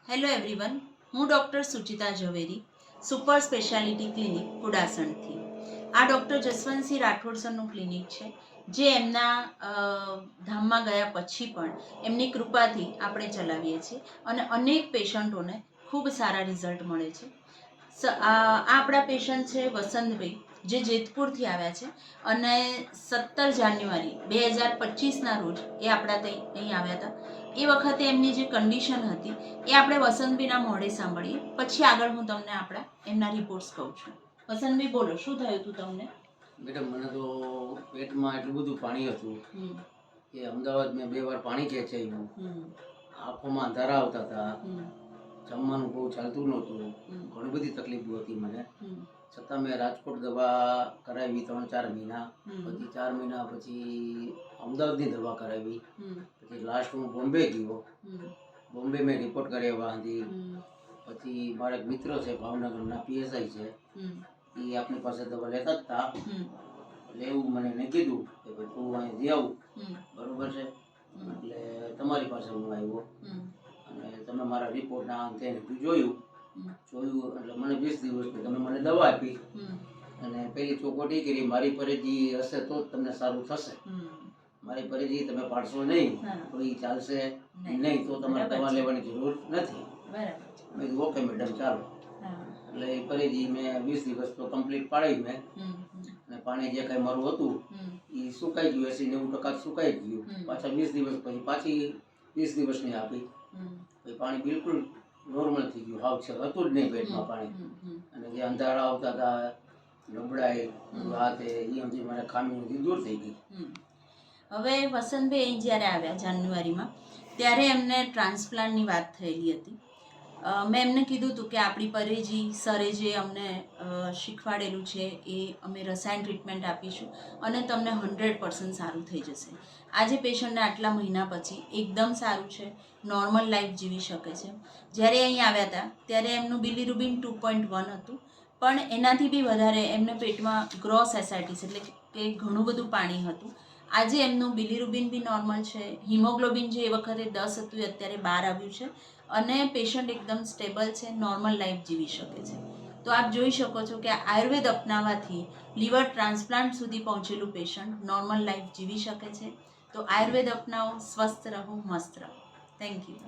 Hello everyone, હું doctor Suchita ઝવેરી, super speciality clinic કુડાસણથી. આ doctor Jaswantsinh Rathod સરનું clinic છે, જે એમના ધામમાં ગયા પછી પણ એમની કૃપાથી આપણે ચલાવીએ છીએ અને અનેક પેશન્ટોને ખૂબ સારા રિઝલ્ટ મળે છે. આ આપણા પેશન્ટ છે વસંતભાઈ, જે જેતપુરથી આવ્યા છે અને 17 જાન્યુઆરી 2025ના રોજ એ આપણા અહીં આવ્યા હતા. એ વખતે એમની જે કન્ડિશન હતી એ આપણે વસંતભાઈના મોઢે સાંભળીએ, પછી આગળ હું તમને આપણા એમના રિપોર્ટ્સ કહું છું. વસંતભાઈ, બોલો, શું થયું હતું તમને? મેડમ, મને તો પેટમાં એટલું બધું પાણી હતું કે અમદાવાદ મેં 2 વાર પાણી ખેંચાયું, આંખોમાં અંધારા આવતા હતા, જમવાનું બહુ ચાલતું નહોતું, ઘણી બધી તકલીફો હતી મને. છતાં મેં રાજકોટ દવા કરાવી 3-4 મહિના, પછી 4 મહિના પછી અમદાવાદની દવા કરાવી, પછી લાસ્ટ હું બોમ્બે ગયો. બોમ્બે મેં રિપોર્ટ કરાવ્યા હતી. પછી મારા એક મિત્ર છે ભાવનગરના, PSI છે, એ આપણી પાસે દવા લેતા જ હતા. એટલે એવું મને એને કીધું કે ભાઈ તું અહીં જઈ આવું, બરોબર છે, એટલે તમારી પાસે હું આવ્યો અને તમે મારા રિપોર્ટના અંતે જોયું એટલે મને 20 દિવસની તમે મને દવા આપી અને પેલી ચોખવટ કરી, મારી પરેજી હશે તો જ તમને સારું થશે. મારી પરેજી તમે પાડશો નહીં તો એ ચાલશે નહીં, તો તમારે દવા લેવાની જરૂર નથી. મેં કીધું ઓકે મેડમ, ચાલો. એટલે એ પરેજી મેં 20 દિવસ તો કમ્પ્લીટ પાડી મેં, અને પાણી જે કાંઈ મારું હતું એ સુકાઈ ગયું, 80-90% સુકાઈ ગયું. પાછા 20 દિવસ પછી પાછી 20 દિવસની આપી, પછી પાણી બિલકુલ નોર્મલ થઈ ગયું, હાવ છે હતું જ નહીં પેટમાં પાણી. અને જે અંધારા આવતા હતા, નબળાઈ, વાત એ હજી મને ખામી બધી દૂર થઈ ગઈ. હવે વસંતભાઈ અહીં જ્યારે આવ્યા જાન્યુઆરીમાં, ત્યારે એમને ટ્રાન્સપ્લાન્ટની વાત થયેલી હતી. મેં એમને કીધું હતું કે આપણી પરેજી સરે જે અમને શીખવાડેલું છે એ અમે રસાયણ ટ્રીટમેન્ટ આપીશું અને તમને 100% સારું થઈ જશે. આજે પેશન્ટને આટલા મહિના પછી એકદમ સારું છે, નોર્મલ લાઈફ જીવી શકે છે. જ્યારે અહીં આવ્યા હતા ત્યારે એમનું બિલીરુબિન 2.1 હતું, પણ એનાથી બી વધારે એમને પેટમાં ગ્રોસ એસાઇટિસ એટલે કે ઘણું બધું પાણી હતું. આજે એમનું બિલીરુબિન બી નોર્મલ છે, હિમોગ્લોબિન જે એ વખતે 10 હતું એ અત્યારે 12 આવ્યું છે અને પેશન્ટ એકદમ સ્ટેબલ છે, નોર્મલ લાઈફ જીવી શકે છે. તો આપ જોઈ શકો છો કે આયુર્વેદ અપનાવવાથી લીવર ટ્રાન્સપ્લાન્ટ સુધી પહોંચેલું પેશન્ટ નોર્મલ લાઈફ જીવી શકે છે. તો આયુર્વેદ અપનાવો, સ્વસ્થ રહો, મસ્ત રહો. Thank you.